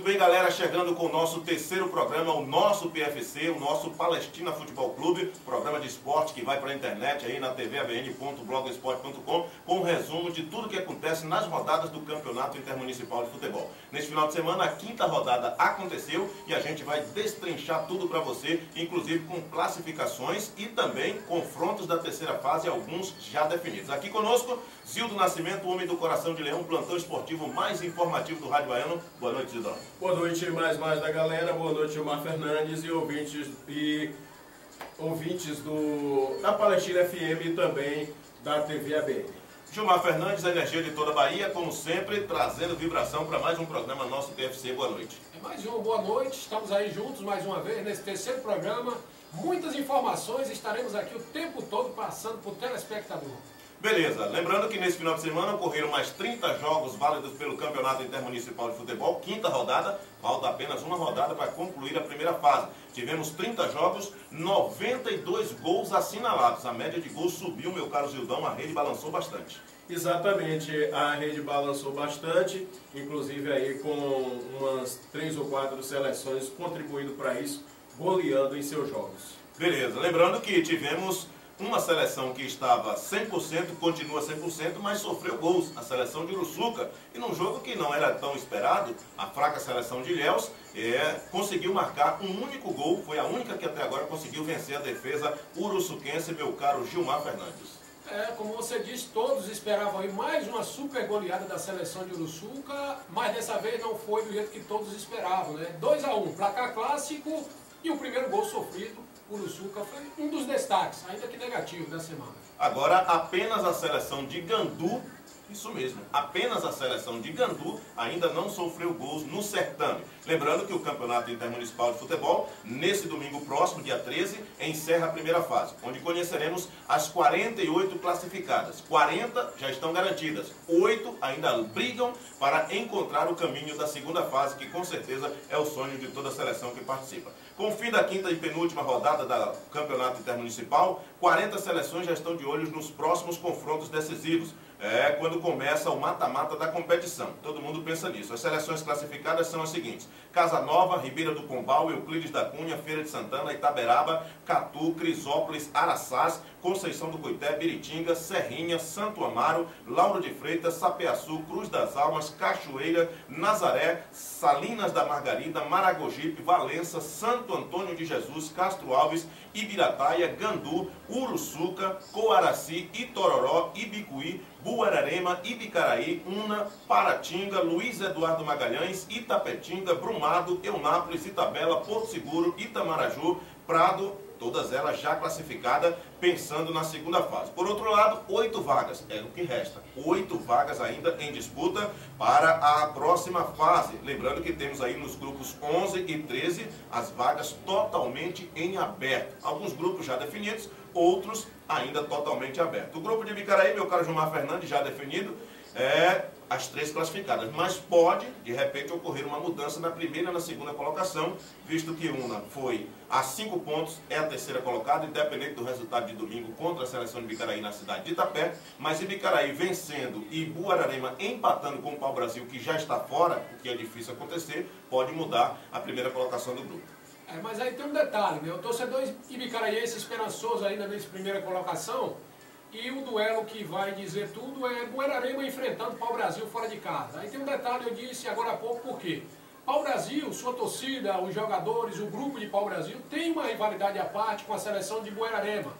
bem, galera, chegando com o nosso terceiro programa, o nosso PFC, o nosso Palestina Futebol Clube, programa de esporte que vai para a internet aí na tvabn.blogsport.com, com um resumo de tudo que acontece nas rodadas do Campeonato Intermunicipal de Futebol. Neste final de semana, a quinta rodada aconteceu e a gente vai destrinchar tudo para você, inclusive com classificações e também confrontos da terceira fase, alguns já definidos. Aqui conosco, Zildo Nascimento, o homem do coração de leão, plantão esportivo mais informativo do Rádio Baiano. Boa noite, Zildão. Boa noite, mais da galera. Boa noite, Gilmar Fernandes e ouvintes da Palestina FM e também da TV ABN. Gilmar Fernandes, a energia de toda a Bahia, como sempre, trazendo vibração para mais um programa nosso PFC. Boa noite. Mais uma boa noite, estamos aí juntos mais uma vez nesse terceiro programa. Muitas informações, estaremos aqui o tempo todo passando para o telespectador. Beleza, lembrando que nesse final de semana ocorreram mais 30 jogos válidos pelo Campeonato Intermunicipal de Futebol, quinta rodada, falta apenas uma rodada para concluir a primeira fase. Tivemos 30 jogos, 92 gols assinalados, a média de gols subiu, meu caro Zildão, a rede balançou bastante. Exatamente, a rede balançou bastante, inclusive aí com umas 3 ou 4 seleções contribuindo para isso, goleando em seus jogos. Beleza, lembrando que tivemos uma seleção que estava 100%, continua 100%, mas sofreu gols, a seleção de Uruçuca. E num jogo que não era tão esperado, a fraca seleção de Ilhéus conseguiu marcar um único gol, foi a única que até agora conseguiu vencer a defesa uruçuquense, meu caro Gilmar Fernandes. Como você disse, todos esperavam aí mais uma super goleada da seleção de Uruçuca, mas dessa vez não foi do jeito que todos esperavam, né? 2-1, placar clássico e o primeiro gol sofrido. Uruçuca foi um dos destaques, ainda que negativo, da semana. Agora, apenas a seleção de Gandu, isso mesmo, apenas a seleção de Gandu ainda não sofreu gols no certame. Lembrando que o Campeonato Intermunicipal de Futebol, nesse domingo próximo, dia 13, encerra a primeira fase, onde conheceremos as 48 classificadas. 40 já estão garantidas, 8 ainda brigam para encontrar o caminho da segunda fase, que com certeza é o sonho de toda a seleção que participa. Com o fim da quinta e penúltima rodada do Campeonato Intermunicipal, 40 seleções já estão de olho nos próximos confrontos decisivos. Quando começa o mata-mata da competição. Todo mundo pensa nisso. As seleções classificadas são as seguintes: Casa Nova, Ribeira do Pombal, Euclides da Cunha, Feira de Santana, Itaberaba, Catu, Crisópolis, Araçás, Conceição do Coité, Biritinga, Serrinha, Santo Amaro, Lauro de Freitas, Sapeaçu, Cruz das Almas, Cachoeira, Nazaré, Salinas da Margarida, Maragogipe, Valença, Santo Antônio de Jesus, Castro Alves, Ibirataia, Gandu, Uruçuca, Coaraci, Itororó, Ibicuí, Buararema, Ibicaraí, Una, Paratinga, Luiz Eduardo Magalhães, Itapetinga, Brumado, Eunápolis, Itabela, Porto Seguro, Itamaraju, Prado, todas elas já classificadas, pensando na segunda fase. Por outro lado, 8 vagas, é o que resta. 8 vagas ainda em disputa para a próxima fase. Lembrando que temos aí nos grupos 11 e 13 as vagas totalmente em aberto. Alguns grupos já definidos, outros ainda totalmente abertos. O grupo de Ibicaraí, meu caro Gilmar Fernandes, já definido, as 3 classificadas, mas pode, de repente, ocorrer uma mudança na primeira e na segunda colocação, visto que Una foi a 5 pontos, é a terceira colocada, independente do resultado de domingo contra a seleção de Ibicaraí na cidade de Itapé, mas Ibicaraí vencendo e Buararema empatando com o Pau-Brasil, que já está fora, o que é difícil acontecer, pode mudar a primeira colocação do grupo. Mas aí tem um detalhe, né? O torcedor ibicaraense esperançoso ainda nessa primeira colocação. E o duelo que vai dizer tudo é Buararema enfrentando Pau-Brasil fora de casa. Aí tem um detalhe, eu disse agora há pouco, por quê? Pau-Brasil, sua torcida, os jogadores, o grupo de Pau-Brasil tem uma rivalidade à parte com a seleção de Buararema.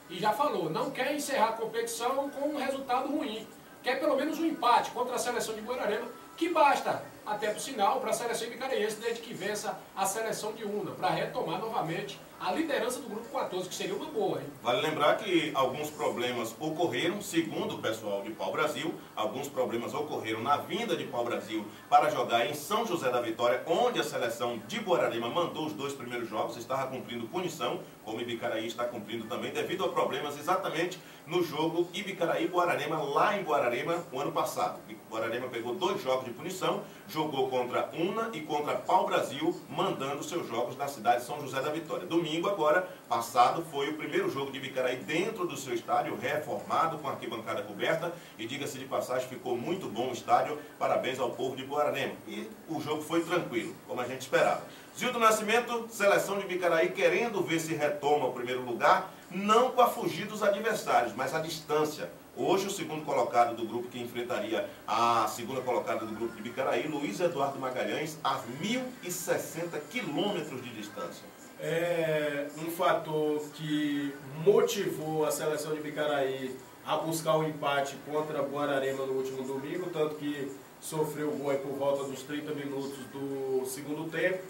E já falou, não quer encerrar a competição com um resultado ruim. Quer pelo menos um empate contra a seleção de Buararema, que basta, até por sinal, para a seleção ibicaraense, desde que vença a seleção de Una, para retomar novamente a liderança do grupo 14, que seria uma boa, hein? Vale lembrar que alguns problemas ocorreram, segundo o pessoal de Pau-Brasil, alguns problemas ocorreram na vinda de Pau-Brasil para jogar em São José da Vitória, onde a seleção de Buararema mandou os 2 primeiros jogos, estava cumprindo punição, como Ibicaraí está cumprindo também, devido a problemas exatamente no jogo Ibicaraí-Buararema, lá em Buararema, o ano passado. Buararema pegou 2 jogos de punição, jogou contra Una e contra Pau-Brasil, mandando seus jogos na cidade de São José da Vitória. Domingo, domingo agora passado foi o primeiro jogo de Ibicaraí dentro do seu estádio, reformado, com arquibancada coberta, e diga-se de passagem, ficou muito bom o estádio, parabéns ao povo de Guararema. E o jogo foi tranquilo, como a gente esperava. Zildo Nascimento, seleção de Ibicaraí querendo ver se retoma o primeiro lugar, não com a fugir dos adversários, mas a distância. Hoje o segundo colocado do grupo que enfrentaria a segunda colocada do grupo de Ibicaraí, Luiz Eduardo Magalhães, a 1.060 quilômetros de distância. É um fator que motivou a seleção de Ibicaraí a buscar o empate contra Guararema no último domingo, tanto que sofreu o gol aí por volta dos 30 minutos do segundo tempo,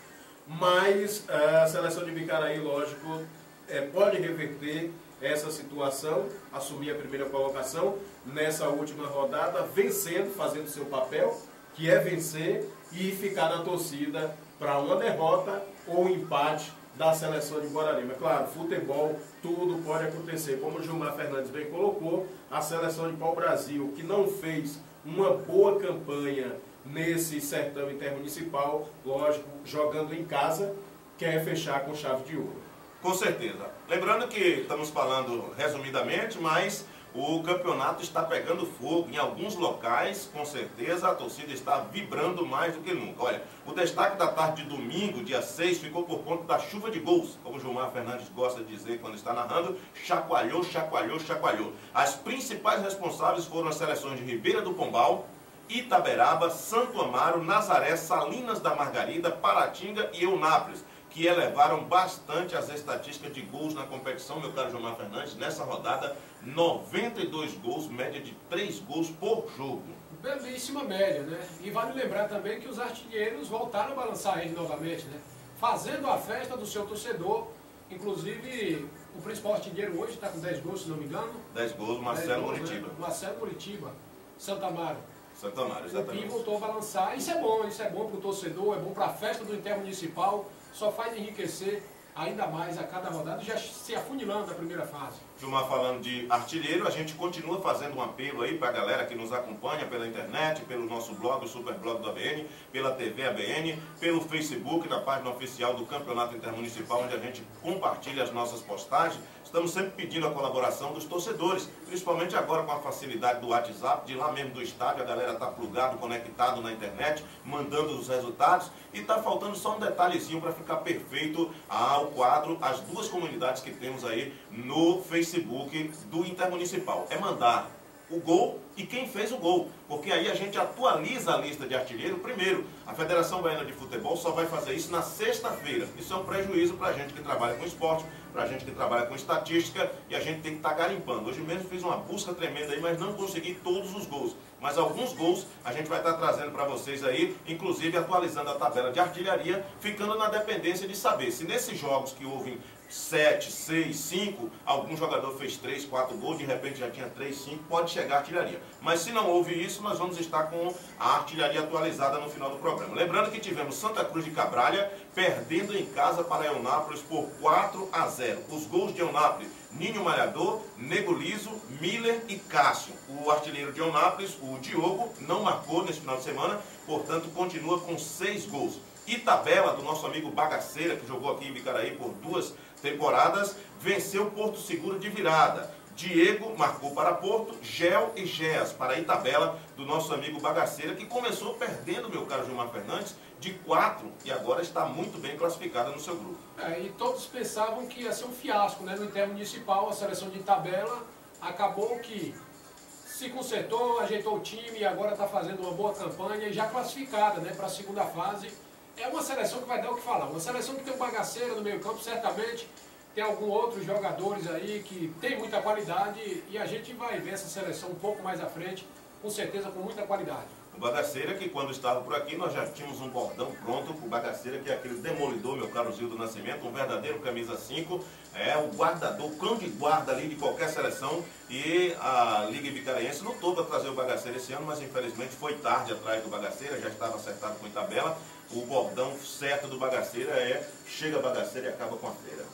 mas a seleção de Ibicaraí, lógico, pode reverter essa situação, assumir a primeira colocação nessa última rodada, vencendo, fazendo seu papel, que é vencer e ficar na torcida para uma derrota ou um empate da seleção de Guararema. É claro, futebol, tudo pode acontecer. Como o Gilmar Fernandes bem colocou, a seleção de pau-brasil, que não fez uma boa campanha nesse certame intermunicipal, lógico, jogando em casa, quer fechar com chave de ouro. Com certeza. Lembrando que estamos falando resumidamente, mas o campeonato está pegando fogo em alguns locais, com certeza a torcida está vibrando mais do que nunca. Olha, o destaque da tarde de domingo, dia 6, ficou por conta da chuva de gols, como o Gilmar Fernandes gosta de dizer quando está narrando, chacoalhou, chacoalhou, chacoalhou. As principais responsáveis foram as seleções de Ribeira do Pombal, Itaberaba, Santo Amaro, Nazaré, Salinas da Margarida, Paratinga e Eunápolis, que elevaram bastante as estatísticas de gols na competição, meu caro Gilmar Fernandes, nessa rodada, 92 gols, média de 3 gols por jogo. Belíssima média, né? E vale lembrar também que os artilheiros voltaram a balançar ele novamente, né? Fazendo a festa do seu torcedor, inclusive o principal artilheiro hoje está com 10 gols, se não me engano. 10 gols, Marcelo Muritiba. Né? Marcelo Muritiba, Santa Amaro. Santa Amaro, exatamente. O PI voltou a balançar, isso é bom para o torcedor, é bom para a festa do intermunicipal, só faz enriquecer ainda mais a cada rodada, já se afunilando na primeira fase. Gilmar, falando de artilheiro, a gente continua fazendo um apelo aí para a galera que nos acompanha pela internet, pelo nosso blog, o Superblog do ABN, pela TV ABN, pelo Facebook, na página oficial do Campeonato Intermunicipal, onde a gente compartilha as nossas postagens. Estamos sempre pedindo a colaboração dos torcedores, principalmente agora com a facilidade do WhatsApp, de lá mesmo do estádio, a galera está plugado, conectado na internet, mandando os resultados, e está faltando só um detalhezinho para ficar perfeito ao quadro, as duas comunidades que temos aí no Facebook do Intermunicipal. É mandar o gol e quem fez o gol, porque aí a gente atualiza a lista de artilheiro primeiro. A Federação Baiana de Futebol só vai fazer isso na sexta-feira. Isso é um prejuízo para a gente que trabalha com esporte, para a gente que trabalha com estatística, e a gente tem que estar garimpando. Hoje mesmo fiz uma busca tremenda aí, mas não consegui todos os gols. Mas alguns gols a gente vai estar trazendo para vocês aí, inclusive atualizando a tabela de artilharia, ficando na dependência de saber se nesses jogos que houve 7, 6, 5, algum jogador fez 3, 4 gols, de repente já tinha 3, 5, pode chegar a artilharia. Mas se não houve isso, nós vamos estar com a artilharia atualizada no final do programa. Lembrando que tivemos Santa Cruz de Cabralha perdendo em casa para Eunápolis por 4-0. Os gols de Eunápolis: Ninho Malhador, Nego Liso, Miller e Cássio. O artilheiro de Eunápolis, o Diogo, não marcou nesse final de semana, portanto continua com 6 gols. Itabela, do nosso amigo Bagaceira, que jogou aqui em Ibicaraí por 2 temporadas, venceu Porto Seguro de virada. Diego marcou para Porto, Gel e Geas para Itabela, do nosso amigo Bagaceira, que começou perdendo, meu caro Gilmar Fernandes, de 4 e agora está muito bem classificada no seu grupo. E todos pensavam que ia ser um fiasco, né? No Intermunicipal, a seleção de Itabela acabou que se consertou, ajeitou o time e agora está fazendo uma boa campanha e já classificada, né, para a segunda fase. É uma seleção que vai dar o que falar. Uma seleção que tem um Bagaceira no meio campo, certamente tem alguns outros jogadores aí que tem muita qualidade e a gente vai ver essa seleção um pouco mais à frente, com certeza com muita qualidade. O Bagaceira, que quando estava por aqui, nós já tínhamos um bordão pronto para o Bagaceira, que é aquele demolidor, meu caro Zildo Nascimento, um verdadeiro camisa 5, é o guardador, o cão de guarda ali de qualquer seleção, e a Liga Ibicaraense lutou para trazer o Bagaceira esse ano, mas infelizmente foi tarde atrás do Bagaceira, já estava acertado com Itabela. O bordão certo do Bagaceira é: chega Bagaceira e acaba com a feira.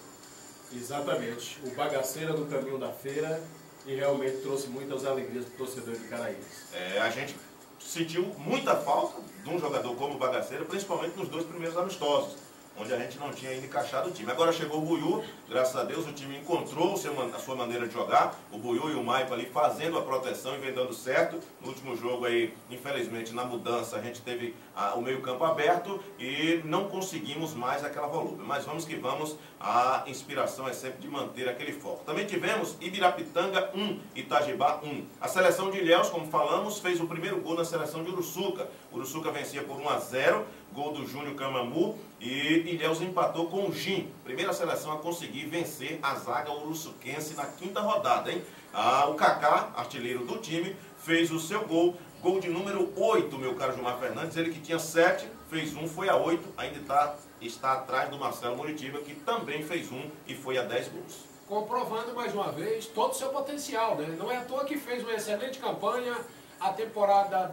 Exatamente, o Bagaceira do caminho da feira, e realmente trouxe muitas alegrias para o torcedor de Caraíbas. A gente sentiu muita falta de um jogador como o Bagaceira, principalmente nos 2 primeiros amistosos. onde a gente não tinha ainda encaixado o time. Agora chegou o Buiú, graças a Deus o time encontrou a sua maneira de jogar, o Buiú e o Maipa ali fazendo a proteção e vem dando certo. No último jogo aí, infelizmente, na mudança, a gente teve o meio campo aberto e não conseguimos mais aquela volúpia. Mas vamos que vamos, a inspiração é sempre de manter aquele foco. Também tivemos Ibirapitanga 1, Itajibá 1. A seleção de Ilhéus, como falamos, fez o primeiro gol na seleção de Uruçuca. Uruçuca vencia por 1-0, gol do Júnior Camamu, e Ilhéus empatou com o Jim. Primeira seleção a conseguir vencer a zaga uruçuquense na quinta rodada, hein? O Kaká, artilheiro do time, fez o seu gol. Gol de número 8, meu caro Gilmar Fernandes. Ele que tinha 7, fez 1, foi a 8. Ainda está atrás do Marcelo Muritiba, que também fez 1 e foi a 10 gols. Comprovando mais uma vez todo o seu potencial, né? Não é à toa que fez uma excelente campanha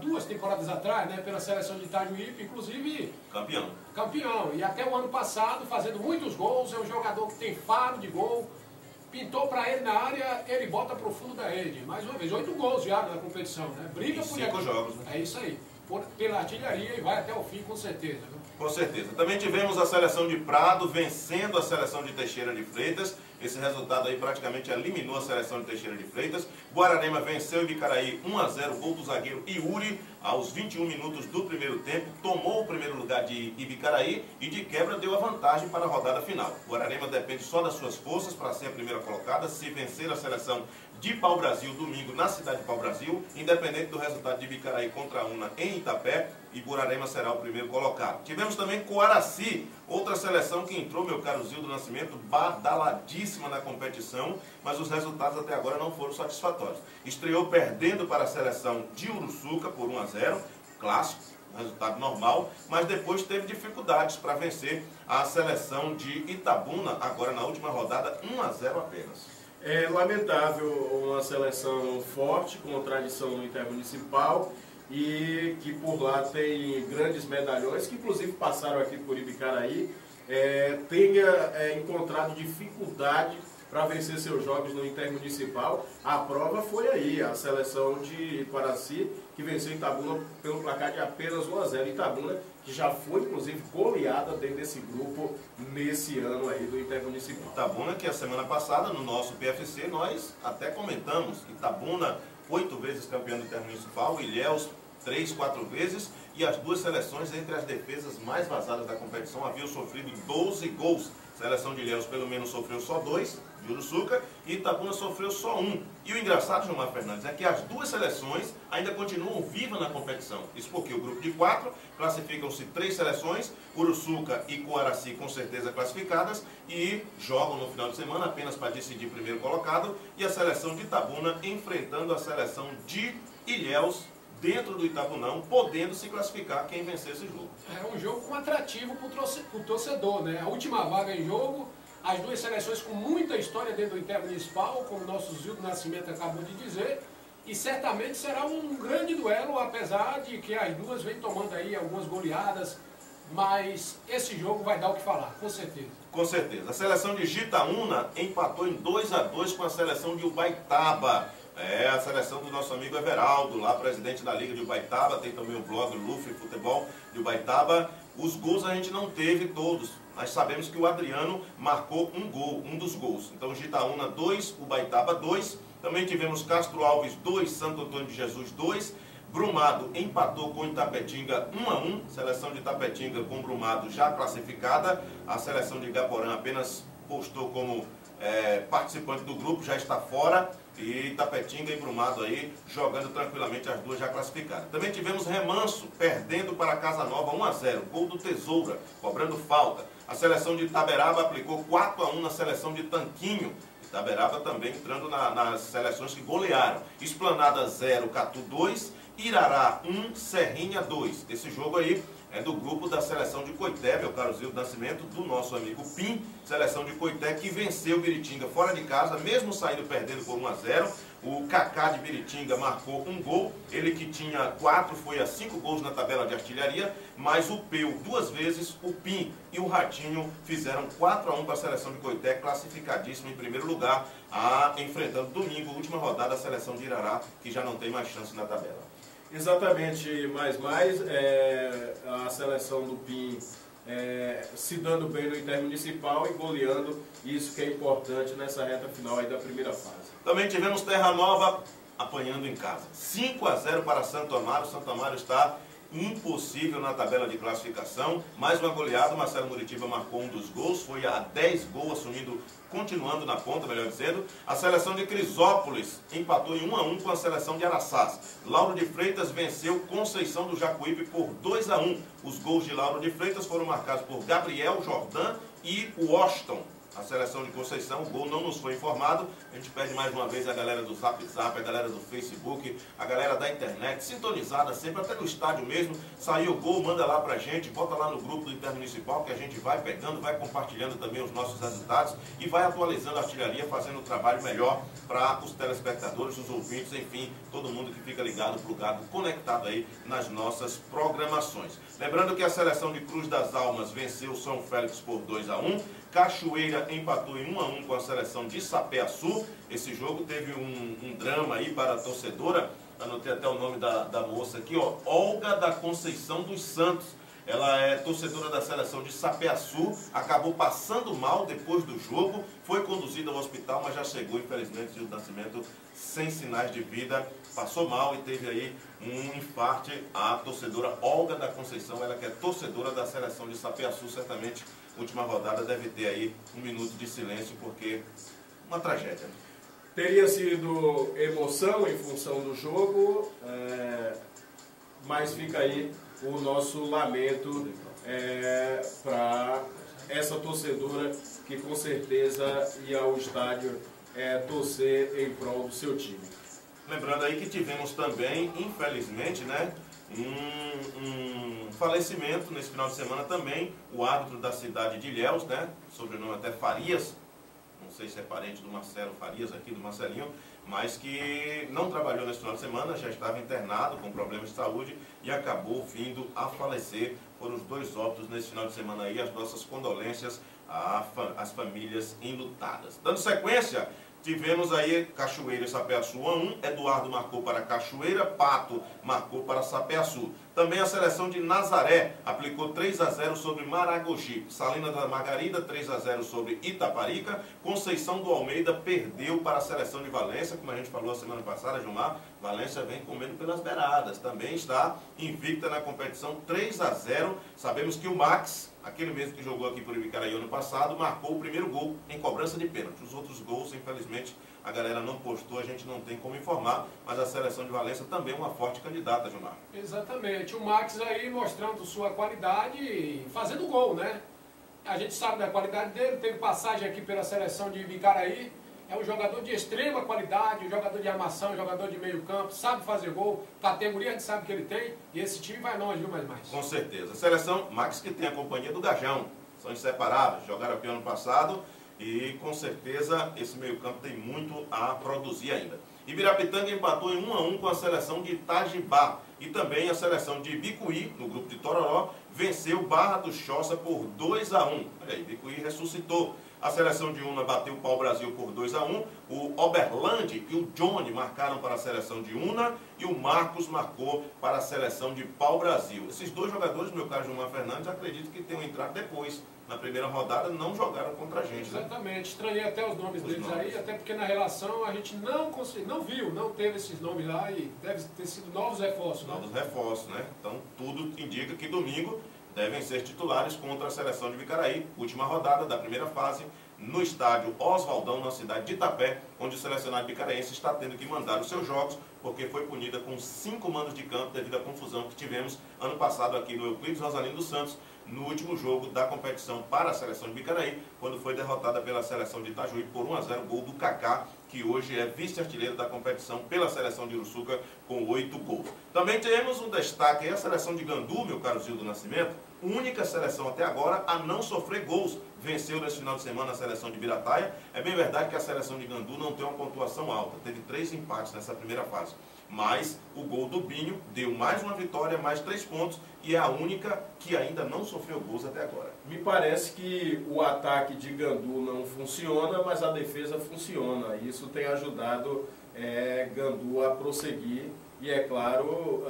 duas temporadas atrás, né, pela seleção de Itajuípe, inclusive campeão. E até o ano passado, fazendo muitos gols, é um jogador que tem faro de gol, pintou para ele na área, ele bota para o fundo da rede. Mais uma vez, 8 gols já na competição, né? Briga por 5 jogos, né? É isso aí, pela artilharia e vai até o fim com certeza, né? Com certeza. Também tivemos a seleção de Prado vencendo a seleção de Teixeira de Freitas. Esse resultado aí praticamente eliminou a seleção de Teixeira de Freitas. Guararema venceu Ibicaraí 1-0, gol do zagueiro Iuri, aos 21 minutos do primeiro tempo. Tomou o primeiro lugar de Ibicaraí e de quebra deu a vantagem para a rodada final. Guararema depende só das suas forças para ser a primeira colocada. Se vencer a seleção de Pau-Brasil domingo na cidade de Pau-Brasil, independente do resultado de Ibicaraí contra a UNA em Itapé, e Guararema será o primeiro colocado. Tivemos também Coaraci, outra seleção que entrou, meu caro Zildo Nascimento, badaladíssima na competição, mas os resultados até agora não foram satisfatórios. Estreou perdendo para a seleção de Uruçuca por 1-0, clássico, resultado normal, mas depois teve dificuldades para vencer a seleção de Itabuna, agora na última rodada, 1-0 apenas. É lamentável uma seleção forte, com tradição no intermunicipal, e que por lá tem grandes medalhões, que inclusive passaram aqui por Ibicaraí, tenha encontrado dificuldade para vencer seus jogos no intermunicipal. A prova foi aí, a seleção de Coaraci, que venceu Itabuna pelo placar de apenas 1-0. Itabuna, que já foi inclusive goleada dentro desse grupo nesse ano aí do intermunicipal. Itabuna, que a semana passada no nosso PFC nós até comentamos, Itabuna 8 vezes campeão do intermunicipal, Ilhéus 3, 4 vezes, e as duas seleções entre as defesas mais vazadas da competição haviam sofrido 12 gols. A seleção de Ilhéus pelo menos sofreu só 2, de Uruçuca, e Itabuna sofreu só 1. E o engraçado, Gilmar Fernandes, é que as duas seleções ainda continuam vivas na competição. Isso porque o grupo de 4 classificam-se 3 seleções, Uruçuca e Coaraci com certeza classificadas, e jogam no final de semana apenas para decidir primeiro colocado, e a seleção de Itabuna enfrentando a seleção de Ilhéus dentro do Itabunão, podendo se classificar quem vencer esse jogo. É um jogo com atrativo para o torcedor, né? A última vaga em jogo, as duas seleções com muita história dentro do intermunicipal, como o nosso Zildo Nascimento acabou de dizer, e certamente será um grande duelo, apesar de que as duas vêm tomando aí algumas goleadas, mas esse jogo vai dar o que falar, com certeza. Com certeza. A seleção de Jitaúna empatou em 2-2 com a seleção de Ubaitaba. A seleção do nosso amigo Everaldo, lá presidente da Liga de Ubaitaba, tem também o blog Luffy Futebol de Ubaitaba. Os gols a gente não teve todos, mas sabemos que o Adriano marcou um gol, um dos gols. Então Jitaúna 2, Ubaitaba 2. Também tivemos Castro Alves 2, Santo Antônio de Jesus 2. Brumado empatou com Itapetinga 1-1. Seleção de Itapetinga com Brumado já classificada. A seleção de Igaporã apenas postou como participante do grupo, já está fora. E Itapetinga e Brumado aí jogando tranquilamente, as duas já classificadas. Também tivemos Remanso perdendo para Casa Nova 1-0, gol do Tesoura, cobrando falta. A seleção de Itaberaba aplicou 4-1 na seleção de Tanquinho. Itaberaba também entrando nas seleções que golearam. Esplanada 0, Catu 2, Irará 1, Serrinha 2. Esse jogo aí é do grupo da seleção de Coité, meu caro Zildo Nascimento, do nosso amigo Pim, seleção de Coité, que venceu o Biritinga fora de casa, mesmo saindo perdendo por 1-0. O Kaká de Biritinga marcou um gol, ele que tinha 4, foi a 5 gols na tabela de artilharia, mas o Peu 2 vezes, o Pim e o Ratinho fizeram 4-1 para a seleção de Coité, classificadíssima em primeiro lugar, enfrentando domingo, última rodada, a seleção de Irará, que já não tem mais chance na tabela. Exatamente, a seleção do PIN se dando bem no Intermunicipal e goleando, isso que é importante nessa reta final aí da primeira fase. Também tivemos Terra Nova apanhando em casa. 5-0 para Santo Amaro. Santo Amaro está impossível na tabela de classificação. Mais uma goleada, Marcelo Muritiba marcou um dos gols, foi a 10 gols, continuando na ponta, melhor dizendo. A seleção de Crisópolis empatou em 1-1 com a seleção de Araçás. Lauro de Freitas venceu Conceição do Jacuípe por 2-1. Os gols de Lauro de Freitas foram marcados por Gabriel Jordan e Washington. A seleção de Conceição, o gol não nos foi informado. A gente pede mais uma vez a galera do Zap Zap, a galera do Facebook, a galera da internet, sintonizada sempre, até no estádio mesmo. Saiu o gol, manda lá pra gente, bota lá no grupo do Intermunicipal, que a gente vai pegando, vai compartilhando também os nossos resultados e vai atualizando a artilharia, fazendo um trabalho melhor para os telespectadores, os ouvintes, enfim, todo mundo que fica ligado, plugado, conectado aí nas nossas programações. Lembrando que a seleção de Cruz das Almas venceu São Félix por 2-1. Cachoeira empatou em 1-1 com a seleção de Sapé-Açu. Esse jogo teve um drama aí para a torcedora. Anotei até o nome da moça aqui, ó. Olga da Conceição dos Santos. Ela é torcedora da seleção de Sapé-Açu, acabou passando mal depois do jogo, foi conduzida ao hospital, mas já chegou, infelizmente, de nascimento sem sinais de vida, passou mal e teve aí um infarte. A torcedora Olga da Conceição, ela que é torcedora da seleção de Sapé-Açu, certamente, última rodada, deve ter aí um minuto de silêncio, porque uma tragédia. Teria sido emoção em função do jogo, mas fica aí o nosso lamento para essa torcedora que com certeza ia ao estádio torcer em prol do seu time. Lembrando aí que tivemos também, infelizmente, né, um falecimento nesse final de semana também, o árbitro da cidade de Ilhéus, né, sobrenome até Farias, não sei se é parente do Marcelo Farias aqui, do Marcelinho, mas que não trabalhou nesse final de semana, já estava internado com problemas de saúde e acabou vindo a falecer. Foram os 2 óbitos nesse final de semana aí, as nossas condolências às famílias enlutadas. Dando sequência, tivemos aí Cachoeira e Sapé-Açu 1-1, Eduardo marcou para Cachoeira, Pato marcou para Sapé-Açu. Também a seleção de Nazaré aplicou 3-0 sobre Maragogi. Salina da Margarida, 3-0 sobre Itaparica. Conceição do Almeida perdeu para a seleção de Valência, como a gente falou a semana passada, Gilmar. Valência vem comendo pelas beiradas. Também está invicta na competição, 3-0. Sabemos que o Max, aquele mesmo que jogou aqui por Ibicaraí ano passado, marcou o primeiro gol em cobrança de pênalti. Os outros gols, infelizmente, a galera não postou, a gente não tem como informar, mas a seleção de Valência também é uma forte candidata, Gilmar. Exatamente, o Max aí mostrando sua qualidade e fazendo gol, né? A gente sabe da qualidade dele, teve passagem aqui pela seleção de Ibicaraí, é um jogador de extrema qualidade, um jogador de armação, um jogador de meio campo, sabe fazer gol, categoria a gente sabe que ele tem, e esse time vai longe, viu, mais. Com certeza. A seleção, Max que tem a companhia do Gajão, são inseparáveis, jogaram aqui ano passado, e com certeza esse meio campo tem muito a produzir ainda. Ibirapitanga empatou em 1-1 com a seleção de Itajibá. E também a seleção de Ibicuí, no grupo de Tororó, venceu Barra do Choça por 2-1. Olha aí, Ibicuí ressuscitou. A seleção de Una bateu o Pau-Brasil por 2-1. O Oberland e o Johnny marcaram para a seleção de Una e o Marcos marcou para a seleção de Pau-Brasil. Esses 2 jogadores, meu caro Gilmar Fernandes, acredito que tenham entrado depois. Na primeira rodada não jogaram contra a gente. Exatamente, né? Estranhei até os nomes deles aí, até porque na relação a gente não viu, não teve esses nomes lá e deve ter sido novos reforços. Novos reforços, né? Então tudo indica que domingo devem ser titulares contra a seleção de Ibicaraí, última rodada da primeira fase, no estádio Oswaldão, na cidade de Itapé, onde o selecionado bicaraense está tendo que mandar os seus jogos, porque foi punida com 5 mandos de campo devido à confusão que tivemos ano passado aqui no Euclides Rosalino dos Santos, no último jogo da competição para a seleção de Bicaraí, quando foi derrotada pela seleção de Itajuí por 1-0, gol do Kaká, que hoje é vice-artilheiro da competição pela seleção de Uruçuca, com 8 gols. Também temos um destaque aí, a seleção de Gandu, meu caro Zildo Nascimento, única seleção até agora a não sofrer gols. Venceu nesse final de semana a seleção de Birataia. É bem verdade que a seleção de Gandu não tem uma pontuação alta, teve 3 empates nessa primeira fase. Mas o gol do Binho deu mais uma vitória, mais 3 pontos, e é a única que ainda não sofreu gols até agora. Me parece que o ataque de Gandu não funciona, mas a defesa funciona. Isso tem ajudado Gandu a prosseguir. E é claro,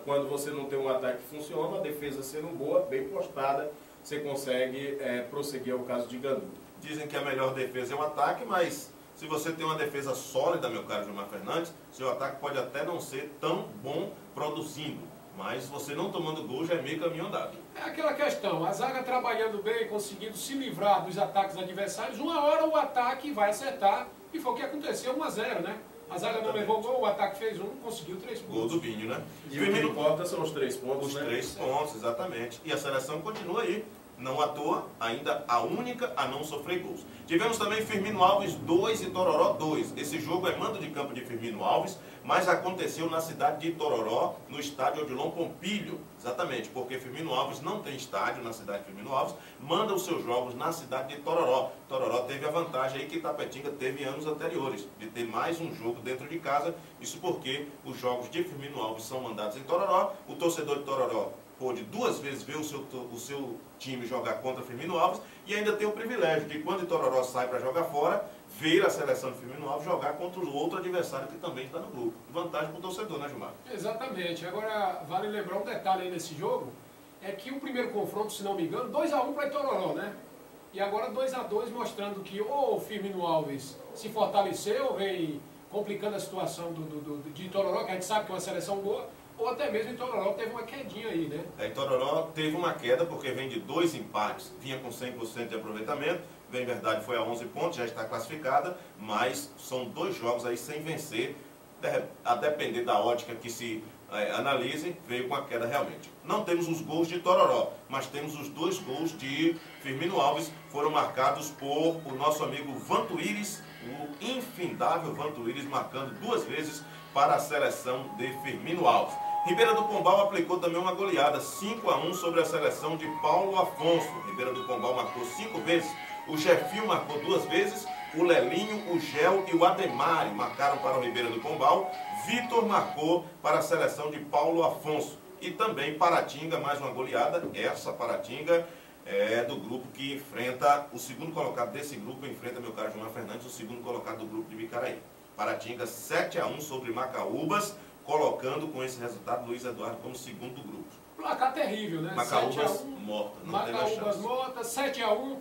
quando você não tem um ataque que funciona, a defesa sendo boa, bem postada, você consegue prosseguir ao caso de Gandu. Dizem que a melhor defesa é o ataque, mas se você tem uma defesa sólida, meu caro Gilmar Fernandes, seu ataque pode até não ser tão bom produzindo, mas você não tomando gol já é meio caminho andado. É aquela questão, a zaga trabalhando bem, conseguindo se livrar dos ataques adversários, uma hora o ataque vai acertar, e foi o que aconteceu, 1-0, né? A zaga não levou gol, o ataque fez conseguiu 3 pontos. Gol do Binho, né? E o que importa são os 3 pontos, Os né? 3 pontos, exatamente. E a seleção continua aí. Não à toa, ainda a única a não sofrer gols. Tivemos também Firmino Alves 2 e Itororó 2. Esse jogo é mando de campo de Firmino Alves, mas aconteceu na cidade de Itororó, no estádio Odilon Pompilho. Exatamente, porque Firmino Alves não tem estádio na cidade de Firmino Alves, manda os seus jogos na cidade de Itororó. Itororó teve a vantagem aí que Itapetinga teve anos anteriores, de ter mais um jogo dentro de casa. Isso porque os jogos de Firmino Alves são mandados em Itororó. O torcedor de Itororó pôde 2 vezes ver o seu time jogar contra Firmino Alves e ainda tem o privilégio de, quando Itororó sai para jogar fora, ver a seleção de Firmino Alves jogar contra o outro adversário que também está no grupo. Vantagem para o torcedor, né, Gilmar? Exatamente. Agora, vale lembrar um detalhe aí nesse jogo, é que o primeiro confronto, se não me engano, 2-1 para Itororó, né? E agora 2-2, mostrando que ou o Firmino Alves se fortaleceu, vem complicando a situação de Itororó, que a gente sabe que é uma seleção boa, ou até mesmo Itororó teve uma quedinha aí, né? Itororó teve uma queda porque vem de 2 empates, vinha com 100% de aproveitamento, bem verdade foi a 11 pontos, já está classificada, mas são 2 jogos aí sem vencer, a depender da ótica que se analise, veio com a queda realmente. Não temos os gols de Itororó, mas temos os 2 gols de Firmino Alves, foram marcados por o nosso amigo Vantuíris, o infindável Vantuíris, marcando 2 vezes para a seleção de Firmino Alves. Ribeira do Pombal aplicou também uma goleada, 5-1 sobre a seleção de Paulo Afonso. Ribeira do Pombal marcou 5 vezes, o Jefinho marcou 2 vezes, o Lelinho, o Gel e o Ademari marcaram para o Ribeira do Pombal. Vitor marcou para a seleção de Paulo Afonso. E também Paratinga, mais uma goleada. Essa Paratinga é do grupo que enfrenta, o segundo colocado desse grupo enfrenta, meu caro Gilmar Fernandes, o segundo colocado do grupo de Bicaraí. Paratinga 7-1 sobre Macaúbas, colocando com esse resultado Luiz Eduardo como segundo do grupo. Placar terrível, né? Macaúbas morta, não tem mais Macaúbas chance. morta, 7-1,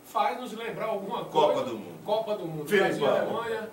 faz nos lembrar alguma Copa coisa. do Mundo. Copa do Mundo. Felipe Brasil e Paulo. Alemanha.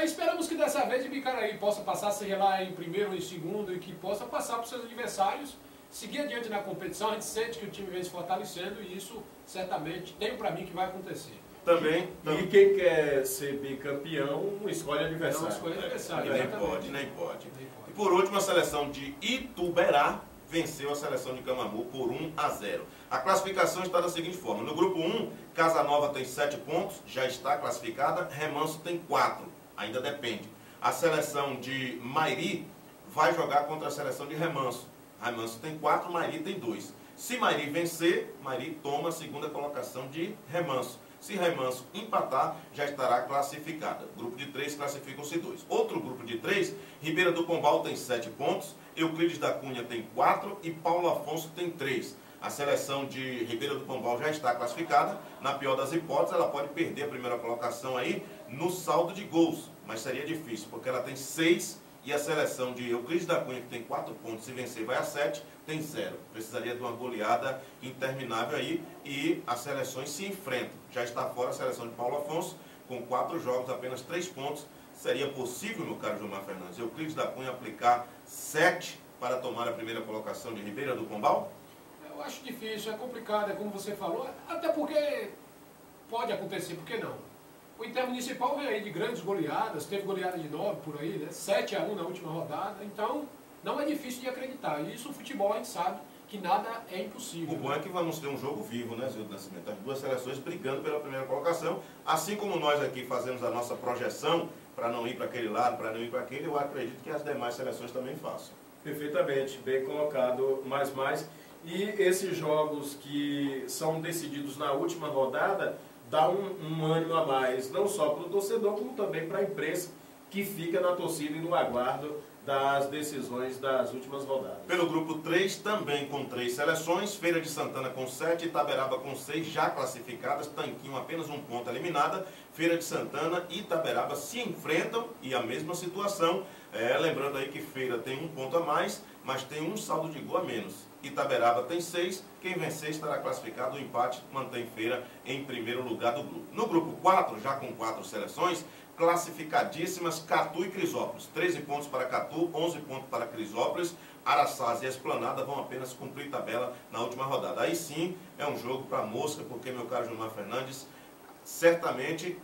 Esperamos que dessa vez o Bicaraí possa passar, seja lá em primeiro ou em segundo, e que possa passar para os seus adversários, seguir adiante na competição. A gente sente que o time vem se fortalecendo e isso certamente tenho para mim que vai acontecer. Também. E quem quer ser bicampeão, escolhe adversário. Não escolhe adversário, Nem exatamente. pode, nem pode. Nem pode. E por último, a seleção de Ituberá venceu a seleção de Camamu por 1-0. A classificação está da seguinte forma: no grupo 1, Casa Nova tem 7 pontos, já está classificada, Remanso tem 4, ainda depende. A seleção de Mairi vai jogar contra a seleção de Remanso. Remanso tem 4, Mairi tem 2. Se Mairi vencer, Mairi toma a segunda colocação de Remanso. Se Remanso empatar, já estará classificada. Grupo de 3, classificam-se 2. Outro grupo de 3, Ribeira do Pombal tem 7 pontos, Euclides da Cunha tem 4 e Paulo Afonso tem 3. A seleção de Ribeira do Pombal já está classificada. Na pior das hipóteses, ela pode perder a primeira colocação aí no saldo de gols, mas seria difícil, porque ela tem 6 e a seleção de Euclides da Cunha, que tem 4 pontos, se vencer vai a 7, tem 0. Precisaria de uma goleada interminável aí e as seleções se enfrentam. Já está fora a seleção de Paulo Afonso, com 4 jogos, apenas 3 pontos. Seria possível, meu caro Gilmar Fernandes, Euclides da Cunha aplicar 7 para tomar a primeira colocação de Ribeira do Pombal? Eu acho difícil, é complicado, é como você falou, até porque pode acontecer, por que não? O Intermunicipal vem aí de grandes goleadas, teve goleada de 9 por aí, né? 7-1 na última rodada, então não é difícil de acreditar. E isso o futebol a gente sabe que nada é impossível. O bom é que vamos ter um jogo vivo, né, Zildo Nascimento? As duas seleções brigando pela primeira colocação, assim como nós aqui fazemos a nossa projeção para não ir para aquele lado, para não ir para aquele, eu acredito que as demais seleções também façam. Perfeitamente, bem colocado, mais. E esses jogos que são decididos na última rodada dá um ânimo a mais, não só para o torcedor, como também para a imprensa, que fica na torcida e no aguardo das decisões das últimas rodadas. Pelo grupo 3, também com 3 seleções, Feira de Santana com 7, Itaberaba com 6 já classificadas, Tanquinho apenas 1 ponto eliminada, Feira de Santana e Itaberaba se enfrentam e a mesma situação, lembrando aí que Feira tem 1 ponto a mais, mas tem um saldo de gol a menos. Itaberaba tem 6, quem vencer estará classificado, o empate mantém Feira em primeiro lugar do grupo. No grupo 4, já com 4 seleções, classificadíssimas Catu e Crisópolis. 13 pontos para Catu, 11 pontos para Crisópolis. Araçás e Esplanada vão apenas cumprir tabela na última rodada. Aí sim é um jogo para mosca, porque, meu caro Gilmar Fernandes, certamente,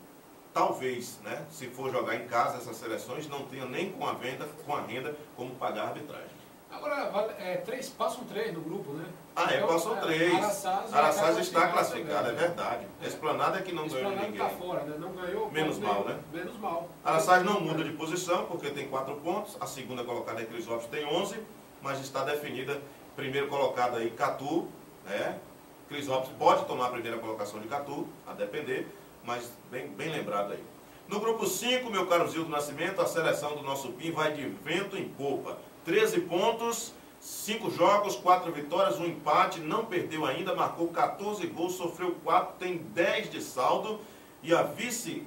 talvez, né, se for jogar em casa essas seleções, não tenha nem com a renda como pagar a arbitragem. Agora, passam 3 no grupo, né? Então, passam 3. Araçás está classificado, é verdade. A Esplanada é que não ganhou ninguém. Está fora, né? Não ganhou. Menos mal, né? Menos mal. Araçás não muda de posição, porque tem 4 pontos. A segunda colocada é Crisópolis, tem 11. Mas está definida, primeiro colocado aí, Catu, né? Crisópolis pode tomar a primeira colocação de Catu, a depender, mas bem lembrado aí. No grupo 5, meu caro Zildo Nascimento, a seleção do nosso PIN vai de vento em popa. 13 pontos, 5 jogos, 4 vitórias, 1 empate, não perdeu ainda, marcou 14 gols, sofreu 4, tem 10 de saldo. E a vice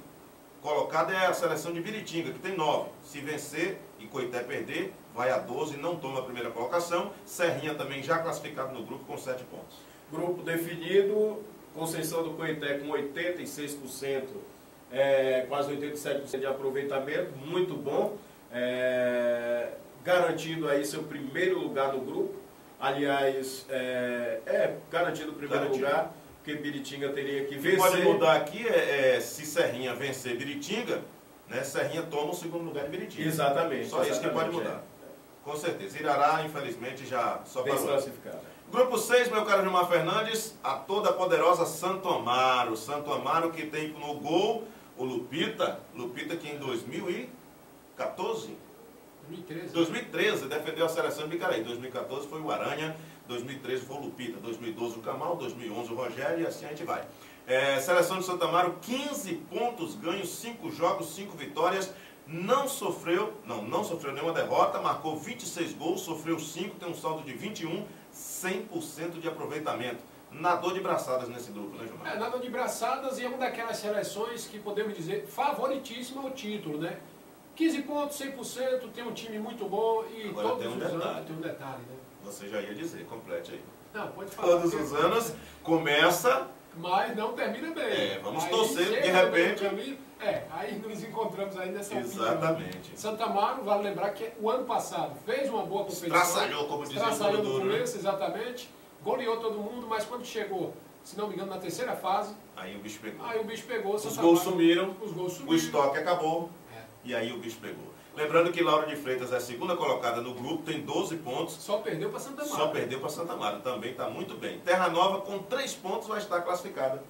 colocada é a seleção de Biritinga, que tem 9. Se vencer e Coité perder, vai a 12, não toma a primeira colocação. Serrinha também já classificado no grupo com 7 pontos. Grupo definido, Conceição do Coité com 86%, quase 87% de aproveitamento, muito bom. Garantindo aí seu primeiro lugar no grupo. Aliás, garantido o primeiro lugar, porque Biritinga teria que vencer. Pode mudar aqui, se Serrinha vencer Biritinga, né, Serrinha toma o segundo lugar de Biritinga. Exatamente. Só isso que pode mudar. Com certeza. Irará, infelizmente, já só bem parou. classificado. Grupo 6, meu caro Gilmar Fernandes, a toda poderosa Santo Amaro. Santo Amaro que tem no gol o Lupita que em 2014... 2013 defendeu a seleção de Bicaraí. 2014 foi o Aranha, 2013 foi o Lupita, 2012 o Camal, 2011 o Rogério e assim a gente vai. Seleção de Santo Amaro, 15 pontos ganhos, 5 jogos, 5 vitórias. Não sofreu nenhuma derrota, marcou 26 gols, sofreu 5, tem um saldo de 21, 100% de aproveitamento. Nadou de braçadas nesse grupo, né, Gilmar? Nadou de braçadas e é uma daquelas seleções que podemos dizer favoritíssima ao título, né? 15 pontos, 100%, tem um time muito bom e agora todos tem um os detalhe. anos tem um detalhe, né? Você já ia dizer, complete aí. Não, pode falar. Todos os anos começa... Mas não termina bem. Vamos aí torcer, de repente... aí nos encontramos aí nessa Exatamente. opinião. Santa Amaro, vale lembrar que o ano passado fez uma boa competição. Estraçalhou, como dizia o no começo, né? Exatamente. Goleou todo mundo, mas quando chegou, se não me engano, na terceira fase... Aí o bicho pegou. Os gols sumiram, sumiram. O estoque acabou, e aí o bicho pegou. Lembrando que Laura de Freitas é a segunda colocada no grupo, tem 12 pontos. Só perdeu para Santa Amaro. Também está muito bem. Terra Nova com 3 pontos vai estar classificada.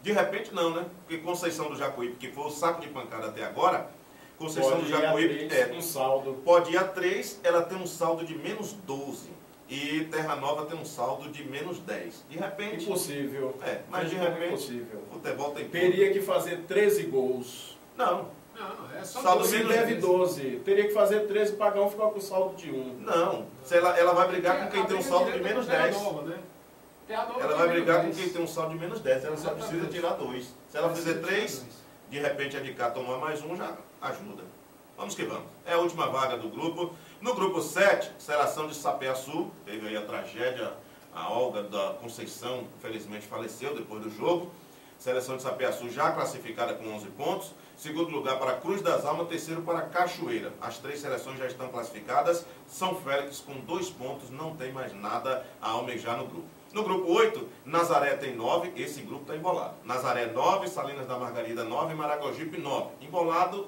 De repente não, né? Porque Conceição do Jacuípe, que foi o saco de pancada até agora, Conceição do Jacuípe um saldo. Pode ir a 3, ela tem um saldo de menos 12. E Terra Nova tem um saldo de menos 10. De repente... Impossível. Mas de repente, impossível. Futebol tem... Teria que fazer 13 gols. Não, é só saldo se deve 12. Teria que fazer 13 para pagar ficar com o saldo de 1. Não, ela vai brigar com quem tem um saldo de menos 10. Ela vai brigar com quem tem um saldo de menos 10. Ela só precisa tirar 2. Se ela fizer 3, de repente a de cá tomar mais 1 já ajuda. Vamos que vamos. É a última vaga do grupo. No grupo 7, seleção de Sapé-Açu. Teve aí a tragédia, a Olga da Conceição, infelizmente faleceu depois do jogo. Seleção de Sapé-Açu já classificada com 11 pontos. Segundo lugar para Cruz das Almas, terceiro para Cachoeira. As 3 seleções já estão classificadas. São Félix com 2 pontos, não tem mais nada a almejar no grupo. No grupo 8, Nazaré tem 9, esse grupo está embolado. Nazaré 9, Salinas da Margarida 9, Maragogipe 9. Embolado,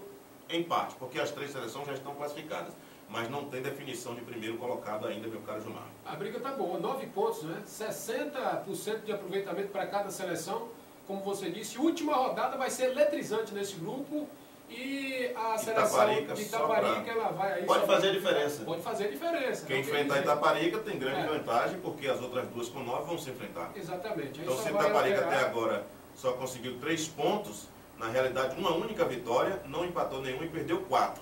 empate, porque as 3 seleções já estão classificadas. Mas não tem definição de primeiro colocado ainda, meu caro Gilmar. A briga está boa, 9 pontos, né? 60% de aproveitamento para cada seleção. Como você disse, a última rodada vai ser eletrizante nesse grupo e a seleção de Itaparica ela vai aí. Pode fazer a diferença. Pode fazer a diferença. Quem enfrentar Itaparica tem grande vantagem, porque as outras 2 com 9 vão se enfrentar. Exatamente. Então se Itaparica até agora só conseguiu 3 pontos, na realidade uma única vitória, não empatou nenhum e perdeu 4.